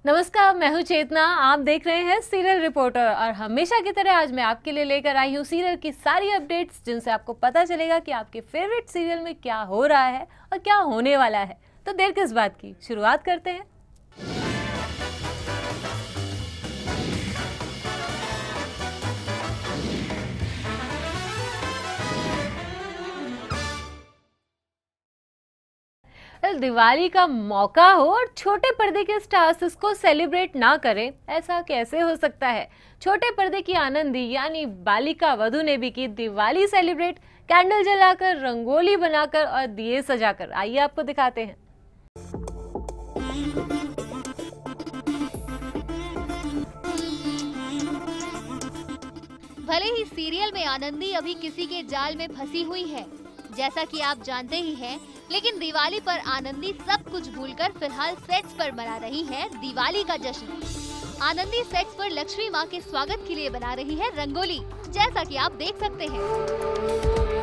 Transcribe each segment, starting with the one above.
नमस्कार, मैं हूं चेतना। आप देख रहे हैं सीरियल रिपोर्टर और हमेशा की तरह आज मैं आपके लिए लेकर आई हूं सीरियल की सारी अपडेट्स, जिनसे आपको पता चलेगा कि आपके फेवरेट सीरियल में क्या हो रहा है और क्या होने वाला है। तो देर किस बात की, शुरुआत करते हैं। दिवाली का मौका हो और छोटे पर्दे के स्टार्स इसको सेलिब्रेट ना करें, ऐसा कैसे हो सकता है। छोटे पर्दे की आनंदी यानी बालिका वधू ने भी की दिवाली सेलिब्रेट, कैंडल जलाकर, रंगोली बनाकर और दिए सजाकर। आइए आपको दिखाते हैं। भले ही सीरियल में आनंदी अभी किसी के जाल में फंसी हुई है, जैसा कि आप जानते ही हैं, लेकिन दिवाली पर आनंदी सब कुछ भूलकर फिलहाल सेट्स पर मना रही है दिवाली का जश्न। आनंदी सेट्स पर लक्ष्मी माँ के स्वागत के लिए बना रही है रंगोली, जैसा कि आप देख सकते हैं।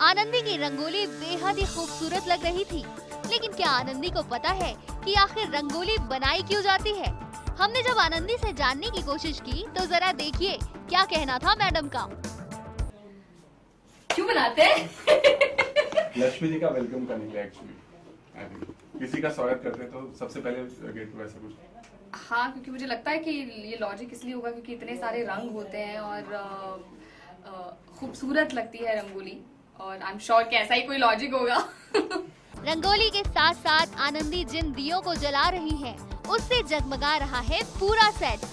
आनंदी की रंगोली बेहद ही खूबसूरत लग रही थी, लेकिन क्या आनंदी को पता है कि आखिर रंगोली बनाई क्यों जाती है? हमने जब आनंदी से जानने की कोशिश की तो जरा देखिए क्या कहना था मैडम का। क्यों बनाते हैं? लक्ष्मी जी का वेलकम करने के लिए एक्चुअली किसी का स्वागत करते हैं तो सबसे पहले गेट वैसा कुछ। हाँ, क्योंकि मुझे लगता है कि ये लॉजिक इसलिए होगा क्योंकि इतने सारे रंग होते हैं और खूबसूरत लगती है रंगोली, और आई एम श्योर कि ऐसा ही कोई लॉजिक होगा। रंगोली के साथ साथ आनंदी जिन दियों को जला रही है उससे जगमगा रहा है पूरा सेट।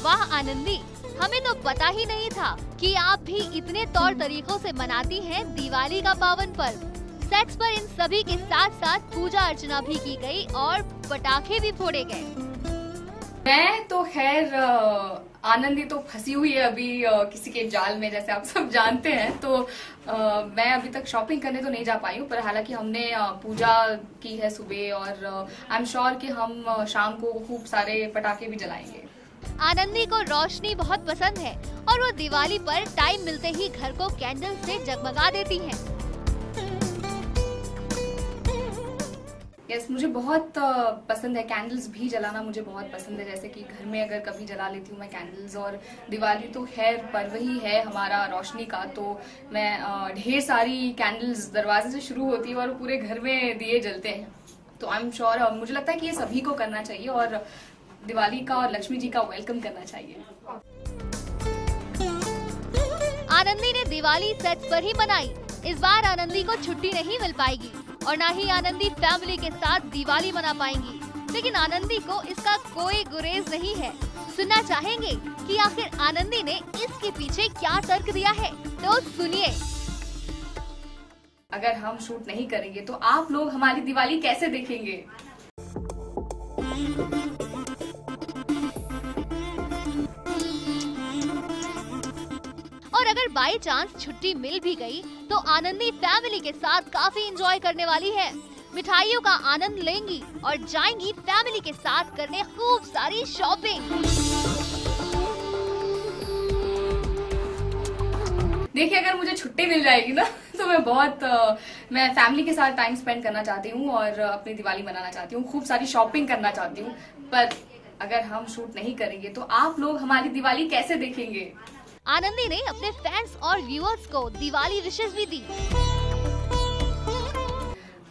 वाह आनंदी, हमें तो पता ही नहीं था कि आप भी इतने तौर तरीकों से मनाती हैं दिवाली का पावन पर्व। सेट्स पर इन सभी के साथ साथ पूजा अर्चना भी की गई और पटाखे भी फोड़े गए। मैं तो खैर आनंदी तो फंसी हुई है अभी किसी के जाल में, जैसे आप सब जानते हैं। तो मैं अभी तक शॉपिंग करने तो नहीं जा पाई हूँ, पर हालांकि हमने पूजा की है सुबह, और आई एम श्योर कि हम शाम को खूब सारे पटाखे भी जलाएंगे। आनंदी को रोशनी बहुत पसंद है और वो दिवाली पर टाइम मिलते ही घर को कैंडल से जगमगा देती हैं। यस, मुझे बहुत पसंद है, कैंडल्स भी जलाना मुझे बहुत पसंद है। जैसे कि घर में अगर कभी जला लेती हूँ मैं कैंडल्स, और दिवाली तो खैर पर्व ही है हमारा रोशनी का, तो मैं ढेर सारी कैंडल्स दरवाजे से शुरू होती है और पूरे घर में दिए जलते हैं। तो आई एम श्योर, मुझे लगता है कि ये सभी को करना चाहिए और दिवाली का और लक्ष्मी जी का वेलकम करना चाहिए। आनंदी ने दिवाली सेट्स पर ही मनाई। इस बार आनंदी को छुट्टी नहीं मिल पाएगी और ना ही आनंदी फैमिली के साथ दिवाली मना पाएंगी, लेकिन आनंदी को इसका कोई गुरेज नहीं है। सुनना चाहेंगे कि आखिर आनंदी ने इसके पीछे क्या तर्क दिया है, तो सुनिए। अगर हम शूट नहीं करेंगे तो आप लोग हमारी दिवाली कैसे देखेंगे? और अगर बाई चांस छुट्टी मिल भी गई तो आनंदी फैमिली के साथ काफी एंजॉय करने वाली है। मिठाइयों का आनंद लेंगी और जाएंगी फैमिली के साथ करने खूब सारी शॉपिंग। देखिए, अगर मुझे छुट्टी मिल जाएगी ना तो मैं फैमिली के साथ टाइम स्पेंड करना चाहती हूँ और अपनी दिवाली मनाना चाहती हूँ, खूब सारी शॉपिंग करना चाहती हूँ। पर अगर हम शूट नहीं करेंगे तो आप लोग हमारी दिवाली कैसे देखेंगे? आनंदी ने अपने फैंस और व्यूअर्स को दिवाली विशेष भी दी।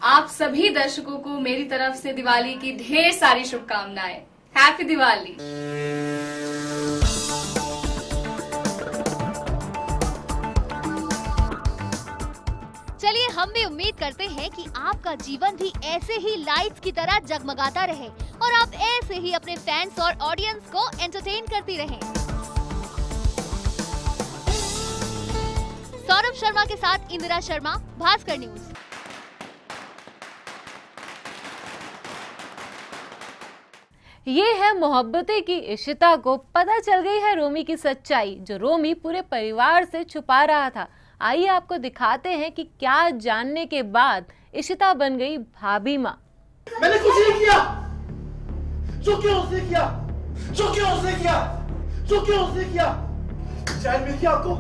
आप सभी दर्शकों को मेरी तरफ से दिवाली की ढेर सारी शुभकामनाएं। हैप्पी दिवाली। चलिए, हम भी उम्मीद करते हैं कि आपका जीवन भी ऐसे ही लाइट्स की तरह जगमगाता रहे और आप ऐसे ही अपने फैंस और ऑडियंस को एंटरटेन करती रहें। सौरभ शर्मा के साथ इंदिरा शर्मा, भास्कर न्यूज। ये है मोहब्बतें की इशिता को पता चल गई है रोमी की सच्चाई, जो रोमी पूरे परिवार से छुपा रहा था। आइए आपको दिखाते हैं कि क्या जानने के बाद इशिता बन गई भाभी माँ। मैंने कुछ नहीं किया। जो क्यों उसने किया, जो क्यों उसने किया, जो क्यों उसने किया। चैन मिल गया आपको?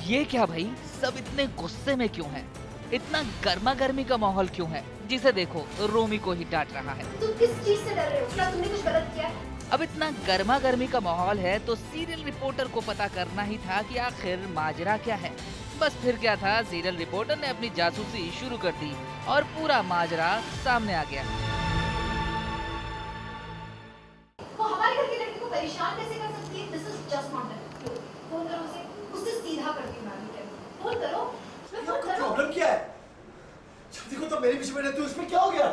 ये क्या भाई, सब इतने गुस्से में क्यों हैं? इतना गर्मा गर्मी का माहौल क्यों है? जिसे देखो रोमी को ही डांट रहा है। तुम किस चीज से डर रहे हो? क्या तुमने कुछ गलत किया है? अब इतना गर्मा गर्मी का माहौल है तो सीरियल रिपोर्टर को पता करना ही था कि आखिर माजरा क्या है। बस फिर क्या था, सीरियल रिपोर्टर ने अपनी जासूसी शुरू कर दी और पूरा माजरा सामने आ गया। वो हमारे घर की लड़की को परेशान कैसे कर सकती है? This is just not right. Phone करो उसे, उससे सीधा करती हूँ मैं। फोन करो। आपका प्रॉब्लम क्या है? जल्दी को तो मेरे पीछे बैठे तू, इसमें क्या हो गया?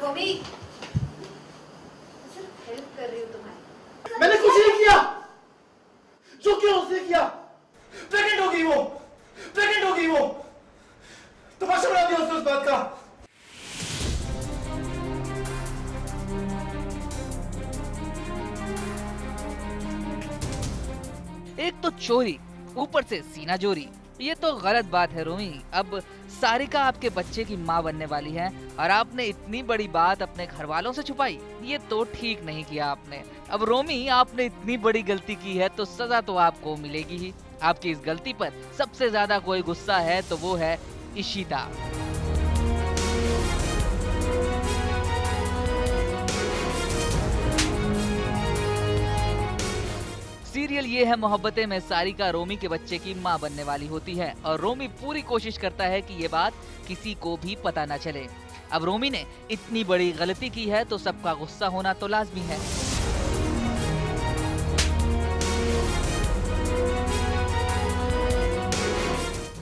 रोमी, सिर्फ हेल्प कर रही हूँ तुम्हारी। मैंने कुछ नहीं किया। जो क्यों उसने किया। प्रेग्नेंट हो गई वो, प्रेग्नेंट हो गई वो। तमाशा बना दिया उसने उस बात का। एक तो चोरी, ऊपर से सीना जोरी। ये तो गलत बात है रोमी। अब सारिका आपके बच्चे की माँ बनने वाली है और आपने इतनी बड़ी बात अपने घर वालों से छुपाई। ये तो ठीक नहीं किया आपने। अब रोमी, आपने इतनी बड़ी गलती की है तो सजा तो आपको मिलेगी ही। आपकी इस गलती पर सबसे ज्यादा कोई गुस्सा है तो वो है इशिता। सीरियल ये है मोहब्बतें में सारिका रोमी के बच्चे की मां बनने वाली होती है और रोमी पूरी कोशिश करता है कि ये बात किसी को भी पता न चले। अब रोमी ने इतनी बड़ी गलती की है तो सबका गुस्सा होना तो लाजमी है।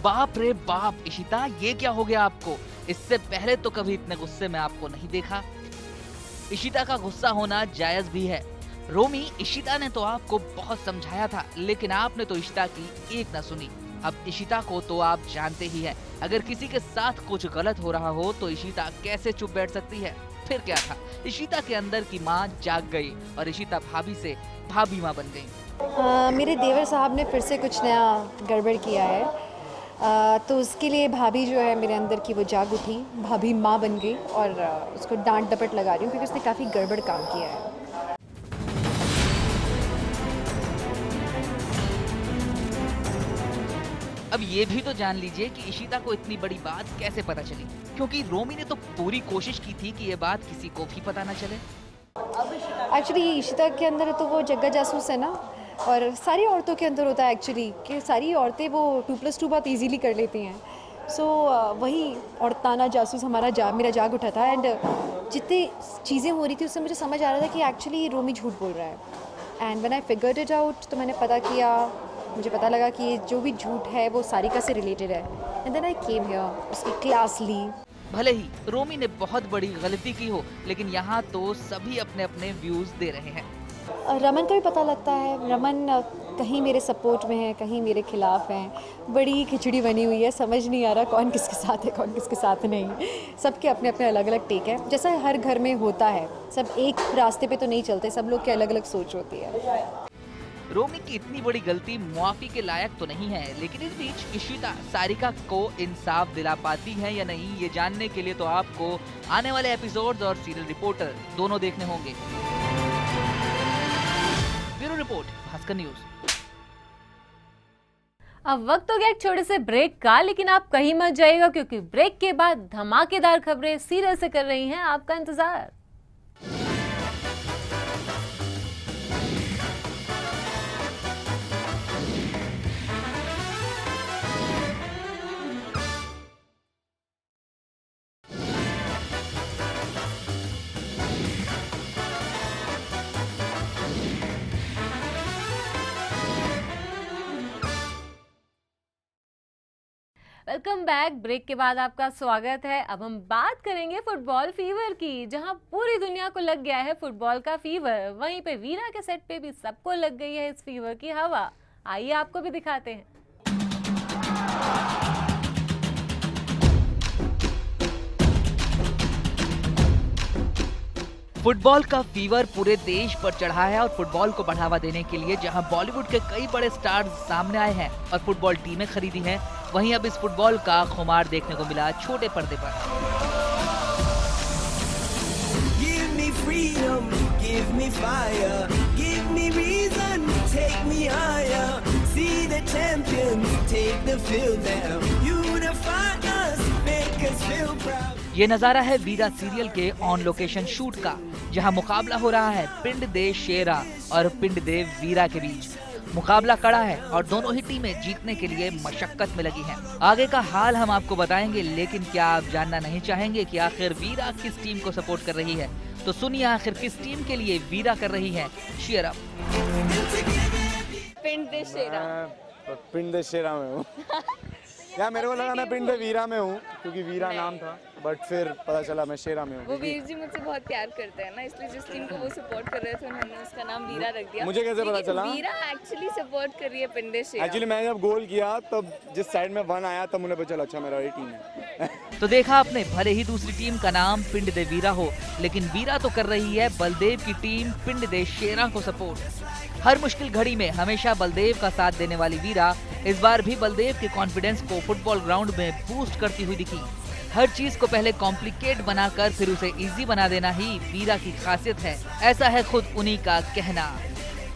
बाप रे बाप इशिता, ये क्या हो गया आपको? इससे पहले तो कभी इतने गुस्से में आपको नहीं देखा। इशिता का गुस्सा होना जायज भी है। रोमी, इशिता ने तो आपको बहुत समझाया था लेकिन आपने तो इशिता की एक न सुनी। अब इशिता को तो आप जानते ही हैं, अगर किसी के साथ कुछ गलत हो रहा हो तो इशिता कैसे चुप बैठ सकती है। फिर क्या था, इशिता के अंदर की माँ जाग गई और इशिता भाभी से भाभी माँ बन गई। मेरे देवर साहब ने फिर से कुछ नया गड़बड़ किया है, तो उसके लिए भाभी जो है मेरे अंदर की वो जाग उठी, भाभी माँ बन गई और उसको डांट डपट लगा रही हूँ क्योंकि उसने काफ़ी गड़बड़ काम किया है। अब ये भी तो जान लीजिए कि इशिता को इतनी बड़ी बात कैसे पता चली, क्योंकि रोमी ने तो पूरी कोशिश की थी कि ये बात किसी को भी पता न चले। एक्चुअली इशिता के अंदर तो वो जग्गा जासूस है ना, और सारी औरतों के अंदर होता है एक्चुअली कि सारी औरतें वो 2+2 बहुत इजीली कर लेती हैं। सो वही औरताना जासूस मेरा जाग उठा था एंड जितनी चीज़ें हो रही थी उससे मुझे समझ आ रहा था कि एक्चुअली रोमी झूठ बोल रहा है। And when I figured it out तो मैंने पता किया, मुझे पता लगा कि ये जो भी झूठ है वो सारिका से रिलेटेड है। And then I came here, उसकी क्लास ली। भले ही रोमी ने बहुत बड़ी गलती की हो लेकिन यहाँ तो सभी अपने अपने व्यूज दे रहे हैं। रमन का भी पता लगता है, रमन कहीं मेरे सपोर्ट में है कहीं मेरे खिलाफ हैं। बड़ी खिचड़ी बनी हुई है, समझ नहीं आ रहा कौन किसके साथ है कौन किसके साथ नहीं। सबके अपने अपने अलग अलग टेक है, जैसा हर घर में होता है। सब एक रास्ते पे तो नहीं चलते, सब लोग की अलग अलग सोच होती है। रोमी की इतनी बड़ी गलती मुआफी के लायक तो नहीं है, लेकिन इस बीच इशिता सारिका को इंसाफ दिला पाती है या नहीं, ये जानने के लिए तो आपको आने वाले एपिसोड्स और सीरियल रिपोर्टर दोनों देखने होंगे। Bureau report, Bhaskar news. अब वक्त हो गया एक छोटे से ब्रेक का, लेकिन आप कहीं मत जाइएगा क्योंकि ब्रेक के बाद धमाकेदार खबरें सीरियल से कर रही हैं आपका इंतजार। Welcome back. ब्रेक के बाद आपका स्वागत है। अब हम बात करेंगे फुटबॉल फीवर की, जहां पूरी दुनिया को लग गया है फुटबॉल का फीवर। वहीं पे वीरा के सेट पे भी सबको लग गई है इस फीवर की हवा। आइए आपको भी दिखाते हैं। फुटबॉल का फीवर पूरे देश पर चढ़ा है और फुटबॉल को बढ़ावा देने के लिए जहां बॉलीवुड के कई बड़े स्टार्स सामने आए हैं और फुटबॉल टीमें खरीदी हैं, वहीं अब इस फुटबॉल का खुमार देखने को मिला छोटे पर्दे पर। Give me freedom, give me fire, give me reason, take me higher. See the champions take the field now, unify us, make us feel proud. ये नजारा है वीरा सीरियल के ऑन लोकेशन शूट का, जहां मुकाबला हो रहा है पिंड देव शेरा और पिंड देव वीरा के बीच। मुकाबला कड़ा है और दोनों ही टीमें जीतने के लिए मशक्कत में लगी हैं। आगे का हाल हम आपको बताएंगे, लेकिन क्या आप जानना नहीं चाहेंगे कि आखिर वीरा किस टीम को सपोर्ट कर रही है? तो सुनिए आखिर किस टीम के लिए वीरा कर रही है cheer up। पिंड देव शेरा। पिंड देव शेरा में हूँ। यार मेरे को लगा मैं पिंड देव वीरा में हूँ क्योंकि वीरा नाम था, बट फिर पता चला मैं शेरा में हूँ। वो वीर जी मुझसे बहुत प्यार करते हैं ना, इसलिए जिस टीम को वो सपोर्ट कर रहे थे उन्होंने उसका नाम वीरा रख दिया। मुझे कैसे पता चला? वीरा एक्चुअली सपोर्ट कर रही है पिंड देव शेरा। एक्चुअली मैंने जब गोल किया तब जिस साइड में 1 आया तब मुझे पता चला अच्छा मेरा ये टीम है। तो देखा आपने, भले ही दूसरी टीम का नाम पिंड देव वीरा हो, लेकिन वीरा तो कर रही है बलदेव की टीम पिंड देव शेरा को सपोर्ट। हर मुश्किल घड़ी में हमेशा बलदेव का साथ देने वाली वीरा इस बार भी बलदेव के कॉन्फिडेंस को फुटबॉल ग्राउंड में बूस्ट करती हुई दिखी। हर चीज को पहले कॉम्प्लिकेट बनाकर फिर उसे इजी बना देना ही वीरा की खासियत है, ऐसा है खुद उन्हीं का कहना।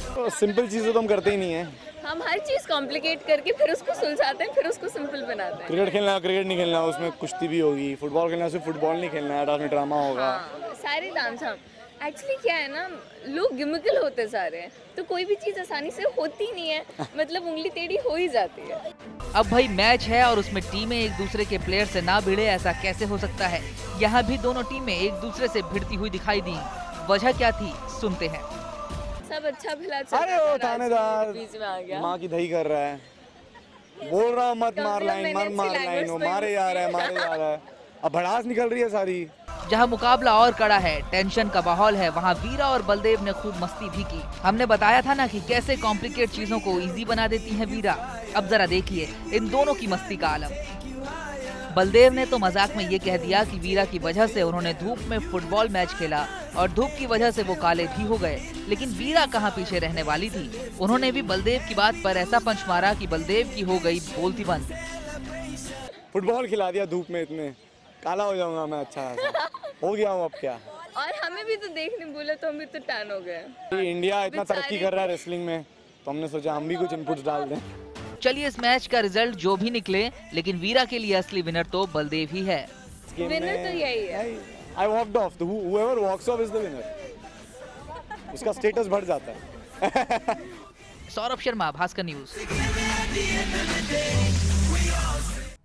तो सिंपल चीजें तो हम करते ही नहीं है, हम हर चीज कॉम्प्लिकेट करके फिर उसको सुलझाते हैं, फिर उसको सिंपल बनाते हैं। क्रिकेट खेलना क्रिकेट नहीं खेलना, उसमें कुश्ती भी होगी। फुटबॉल खेलना सिर्फ फुटबॉल नहीं खेलना है, में ड्रामा होगा। हाँ, सारे तामझाम। एक्चुअली क्या है ना, लोग गिमिकल होते जा रहे हैं, तो कोई भी चीज आसानी से होती नहीं है, मतलब उंगली टेढ़ी हो ही जाती है। अब भाई मैच है और उसमें टीमें एक दूसरे के प्लेयर से ना भिड़े, ऐसा कैसे हो सकता है? यहाँ भी दोनों टीमें एक दूसरे से भिड़ती हुई दिखाई दी। वजह क्या थी, सुनते हैं। सब अच्छा भला चल अरे वो थानेदार बीच में आ गया, माँ की दही कर रहा है, बोल रहा मत मार लाइन, मत मार लाइन, वो मारे जा रहा है, मारे जा रहा है। अब भड़ास निकल रही है सारी। जहां मुकाबला और कड़ा है, टेंशन का माहौल है, वहां वीरा और बलदेव ने खूब मस्ती भी की। हमने बताया था ना कि कैसे कॉम्प्लिकेट चीजों को इजी बना देती हैं वीरा। अब जरा देखिए इन दोनों की मस्ती का आलम। बलदेव ने तो मजाक में ये कह दिया कि वीरा की वजह से उन्होंने धूप में फुटबॉल मैच खेला और धूप की वजह से वो काले भी हो गए, लेकिन वीरा कहाँ पीछे रहने वाली थी। उन्होंने भी बलदेव की बात पर ऐसा पंच मारा कि बलदेव की हो गई बोलती बंद। फुटबॉल खिला दिया धूप में, इतने काला हो जाऊंगा मैं, अच्छा हो गया हूँ अब क्या। और हमें भी तो देखने बोला तो हम भी तो टैन हो गए। इंडिया इतना तरक्की कर रहा है रेसलिंग में, तो हमने सोचा हम भी कुछ इनपुट्स डाल दें। चलिए इस मैच का रिजल्ट जो भी निकले, लेकिन वीरा के लिए असली विनर तो बलदेव ही है। विनर तो यही है। I walked off. Whoever walks off is the winner. उसका स्टेटस बढ़ जाता है। Saurabh Sharma, Bhaskar news.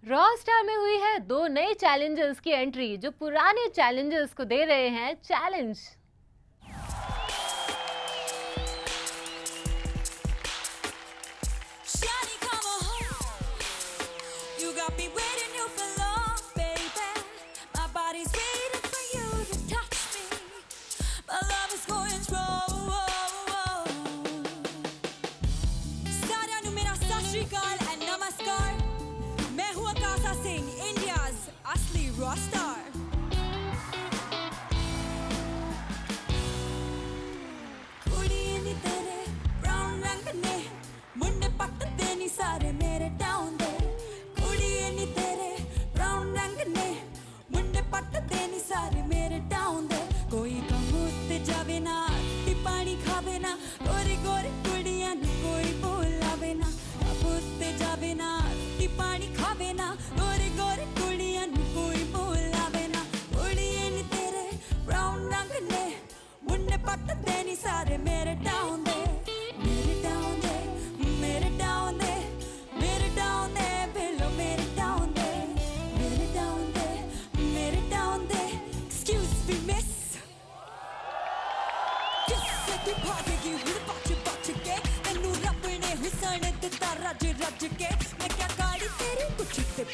Raw star में हुई है 2 नए चैलेंजर्स की एंट्री, जो पुराने चैलेंजर्स को दे रहे हैं चैलेंज।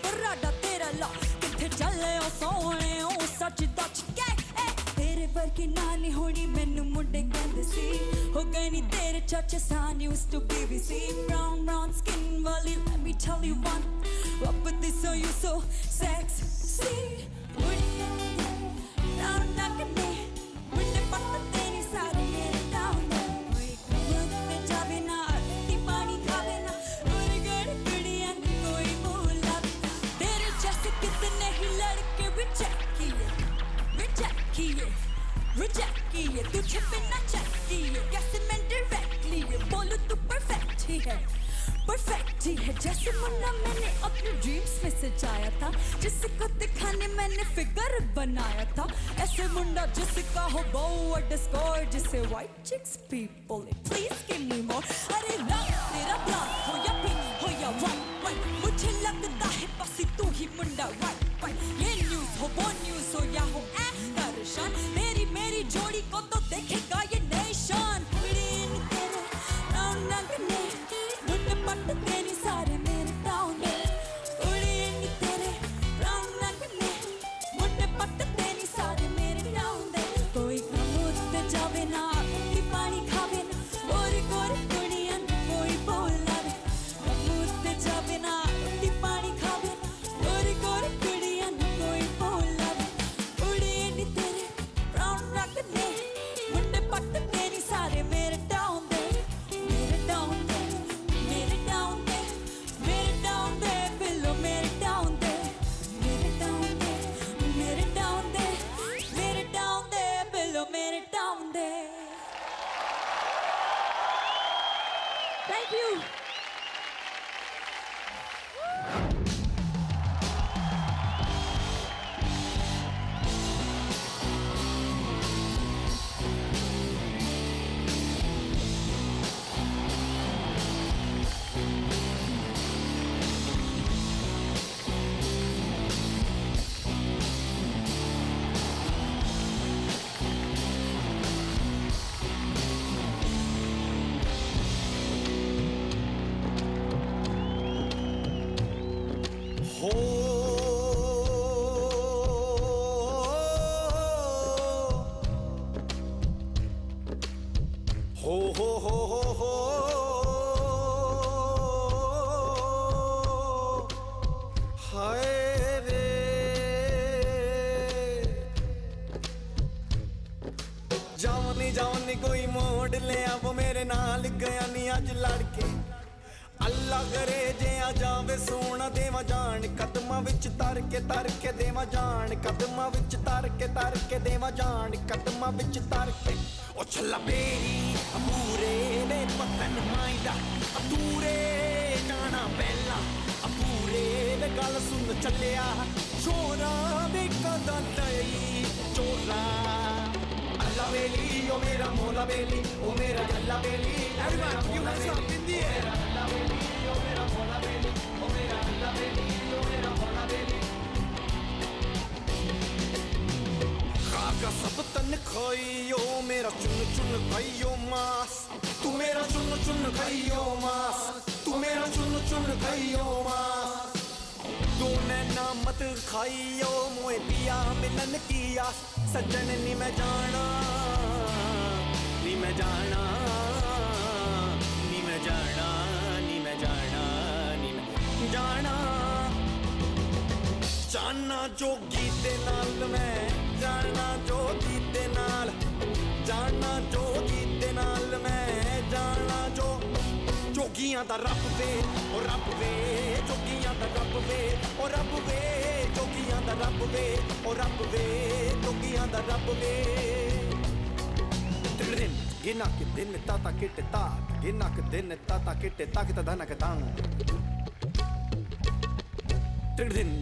पराडा तेरा ला किथे चले ओ सोने ओ सच दच के तेरे वर्गी नानी होनी मैनू मुंडे कहंदे सी हो गई नी तेरे चाचे सान used to BBC brown brown skin वाली let me tell you one what but this so you so sexy down nakne मुंडे पत्ते तेरी सारी मेरे down पे जावे ना ती पानी खावे ना और गड़ गड़ियां कोई मोला तेरे जैसे कितने ही लड़के reject किए तुझे बिना चेक किए कैसे मैं डायरेक्टली बोलूं तू परफेक्ट ही है जैसे मुन्ना मैंने अपने ड्रीम्स में सजाया था जिसको दिखाने मैंने फिगर बनाया था ऐसे मुंडा जिसका हो बहुत स्कोर जिसे white chicks people please give me more अरे रंग तेरा ब्लैक हो या पिंक हो या व्हाइट मुझे लगता है बस तू ही मुंडा white ये न्यूज़ हो वो न्यूज़ हो या हो दर्शन मेरी जोड़ी को तो देखेगा ये नेशन तेरे राउंड लगने मुंडे पट्टे तेरी सारे मेरे डाउन उड़ेंगे तेरे राउंड लगने मुंडे पट्टे तेरी सारे मेरे डाउन कोई कमोते जावे ना ती पानी खावे ना गोरी गोरी दुनिया कोई बोला कमोते जावे ना ती पानी खावे गोरी गोरी दुनिया कोई बोला उड़ेंगे तेरे राउंड लगने मुंडे पट्टे तेरी सारे मेरे डाउन मेरे डाउन मेरे डाउन मेरे डाउन दे बिलो मेरे डाउन दे मेरे डाउन दे मेरे डाउन दे मेरे डाउन दे बिलो मेरे डाउन दे थैंक यू जाओ कोई मोड़ ले वो मेरे नाल गया नी अज लड़के अल्लाह करे जे आ जावे सोना देवा जान कदमां विच तर के देवा जान कदमां विच तर के देवा जान कदमां विच तर के ओ छला बेरी अपूरे ने पतन माइदा अधूरे जाना पहला अपूरे ने गल सुन चलिया चोरा दे कदम तई चोरा अल्लाह बेली ओ मेरा मौला बेली ओ मेरा अल्लाह बेली everyone you hands up in the air अल्लाह बेली ओ मेरा मौला बेली ओ मेरा अल्लाह बेली ओ मेरा मौला बेली खाका सब तन खाइयो मेरा चुन खाइयो मास तू मेरा चुन खाइयो मास तू मेरा चुन खाइयो मास तूने ना मत खाइयो मोए पिया मिलन किया सज्जन नी मैं जाना नी मैं जाना नी मैं जाना नी मैं जाना नी मैं जाना जाना जोगी दे नाल मैं जाना जोगी दे नाल जाना जोगी दे नाल मैं जाना जो जोगियां दा रब वे ओ रब वे जोगियां दा रब वे ओ रब वे जोगियां दा रब वे ओ रब वे जोगियां दा रब वे दिन गिना के दिन ताता किटे ता गिना के दिन ताता किटे ता के धना के तांग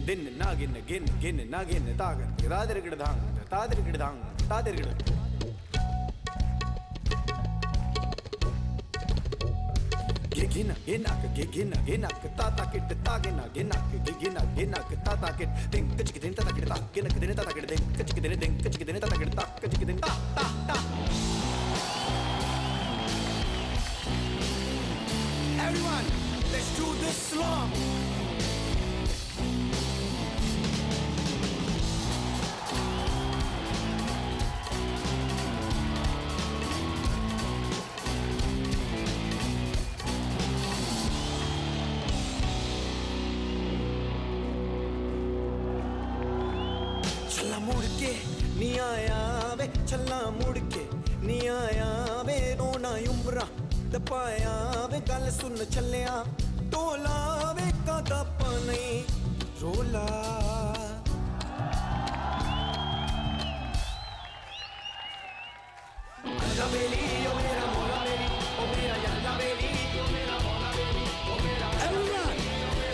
दिन नागिन गिन नागिन तागन rather गिड Dhang Tadar गिड Dhang Tadar गिड gina tata kit gina tata kit ding kich kidin tata kit ta gina kidin tata kit ding kich kidin tata kit ta kich kidin ta everyone let's do this slow नी आया वे छल्ला मुड़ के नी आया वे रोना उम्रा दपाया वे गल सुन छलिया टोला वे कदा पानी रोला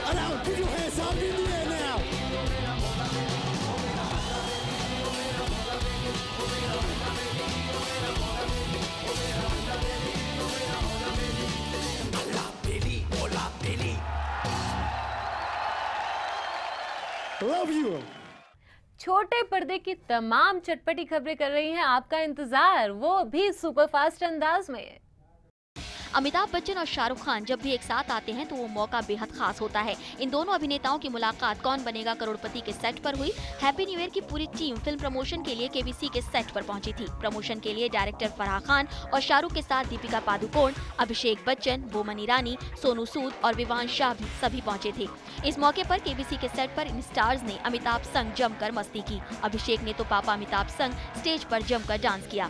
Everyone, put your hands up in the air now. Love you. छोटे पर्दे की तमाम चटपटी खबरें कर रही हैं आपका इंतजार, वो भी सुपरफास्ट अंदाज में। अमिताभ बच्चन और शाहरुख खान जब भी एक साथ आते हैं तो वो मौका बेहद खास होता है। इन दोनों अभिनेताओं की मुलाकात कौन बनेगा करोड़पति के सेट पर हुई। हैप्पी न्यू ईयर की पूरी टीम फिल्म प्रमोशन के लिए केबीसी के सेट पर पहुंची थी। प्रमोशन के लिए डायरेक्टर फराह खान और शाहरुख के साथ दीपिका पादुकोण, अभिषेक बच्चन, बोमन ईरानी, सोनू सूद और विवान शाह भी सभी पहुंचे थे। इस मौके पर केबीसी के सेट पर इन स्टार्स ने अमिताभ संग जमकर मस्ती की। अभिषेक ने तो पापा अमिताभ संग स्टेज पर जमकर डांस किया।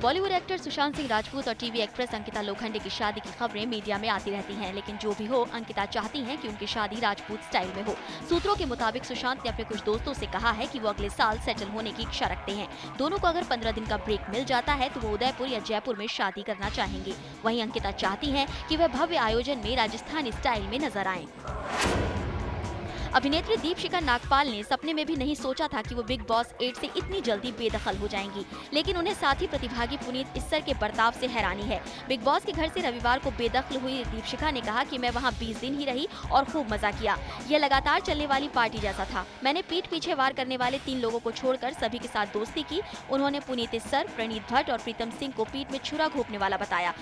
बॉलीवुड एक्टर सुशांत सिंह राजपूत और टीवी एक्ट्रेस अंकिता लोखंडे की शादी की खबरें मीडिया में आती रहती हैं, लेकिन जो भी हो अंकिता चाहती हैं कि उनकी शादी राजपूत स्टाइल में हो। सूत्रों के मुताबिक सुशांत ने अपने कुछ दोस्तों से कहा है कि वो अगले साल सेटल होने की इच्छा रखते हैं। दोनों को अगर 15 दिन का ब्रेक मिल जाता है तो वो उदयपुर या जयपुर में शादी करना चाहेंगे। वहीं अंकिता चाहती है कि वह भव्य आयोजन में राजस्थानी स्टाइल में नजर आएं। अभिनेत्री दीपशिखा नागपाल ने सपने में भी नहीं सोचा था कि वो बिग बॉस 8 से इतनी जल्दी बेदखल हो जाएंगी, लेकिन उन्हें साथी प्रतिभागी पुनीत इस्सर के बर्ताव से हैरानी है। बिग बॉस के घर से रविवार को बेदखल हुई दीपशिखा ने कहा कि मैं वहां 20 दिन ही रही और खूब मजा किया। यह लगातार चलने वाली पार्टी जैसा था। मैंने पीठ पीछे वार करने वाले 3 लोगों को छोड़कर सभी के साथ दोस्ती की। उन्होंने पुनीत इस्सर, प्रणीत भट्ट और प्रीतम सिंह को पीठ में छुरा घोंपने वाला बताया।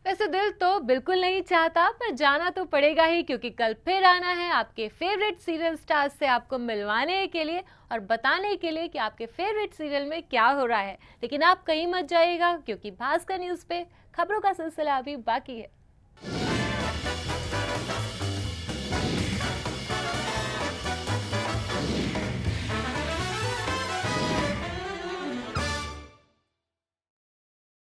वैसे दिल तो बिल्कुल नहीं चाहता, पर जाना तो पड़ेगा ही, क्योंकि कल फिर आना है आपके फेवरेट सीरियल स्टार्स से आपको मिलवाने के लिए और बताने के लिए कि आपके फेवरेट सीरियल में क्या हो रहा है। लेकिन आप कहीं मत जाइएगा, क्योंकि भास्कर न्यूज़ पे खबरों का सिलसिला अभी बाकी है।